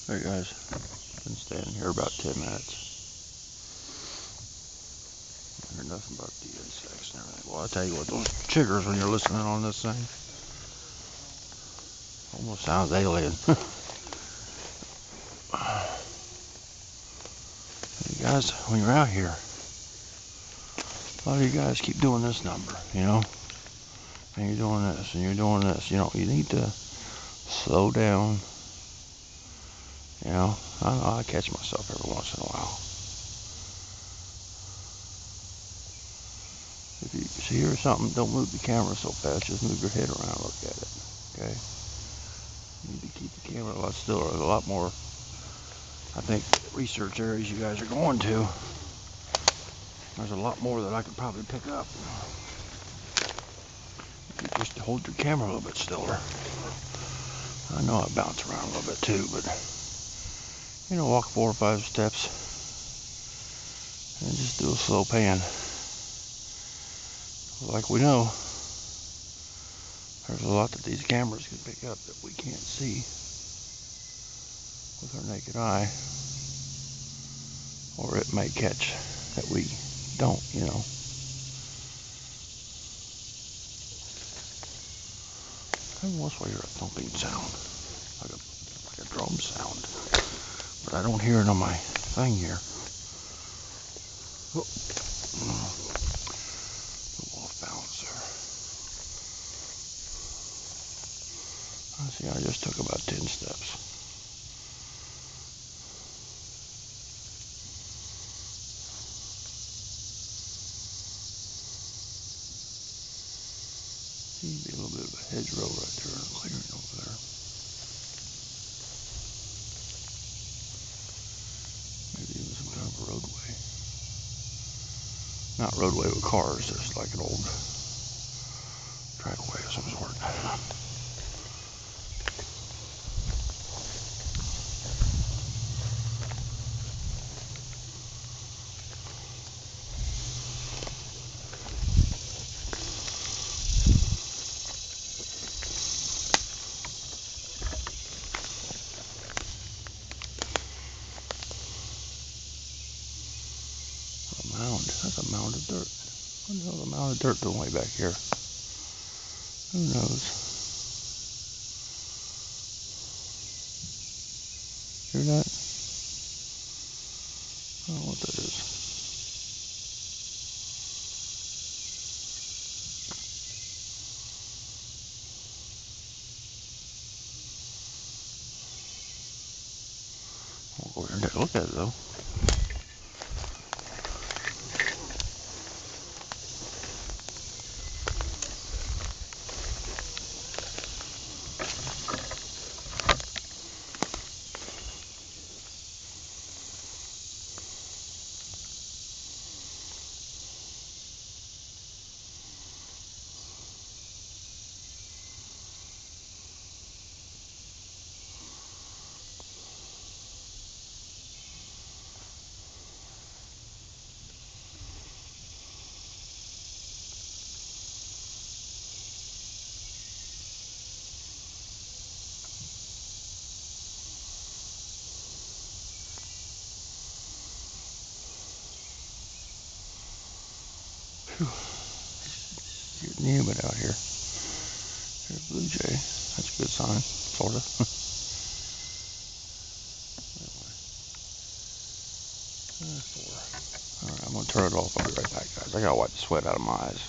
Alright guys, been standing here about 10 minutes. I heard nothing about the insects and everything. Well, I'll tell you what, those chiggers when you're listening on this thing, almost sounds alien. You guys, when you're out here, a lot of you guys keep doing this number, you know? And you're doing this, and you're doing this. You know, you need to slow down. You know, I catch myself every once in a while. If you hear something, don't move the camera so fast. Just move your head around and look at it. Okay? You need to keep the camera a lot stiller. There's a lot more, I think, research areas you guys are going to. There's a lot more that I could probably pick up. You just hold your camera a little bit stiller. I know I bounce around a little bit too, but you know, walk 4 or 5 steps and just do a slow pan. Like we know, there's a lot that these cameras can pick up that we can't see with our naked eye, or it may catch that we don't, you know. Every once in a while you hear a thumping sound, like a drum sound, but I don't hear it on my thing here. Oh. The wolf bouncer. See, I just took about 10 steps. Seems to be a little bit of a hedgerow right there and a clearing over there. Maybe even some kind of a roadway. Not roadway with cars, just like an old trackway of some sort. A mound. That's a mound of dirt. What the hell is a mound of dirt doing way back here? Who knows? Hear that? I don't know what that is. I'll go over here and take a look at it though. Whew. It's getting humid out here. There's a blue jay. That's a good sign, sorta. Alright, I'm gonna turn it off. I'll be right back, guys. I gotta wipe the sweat out of my eyes.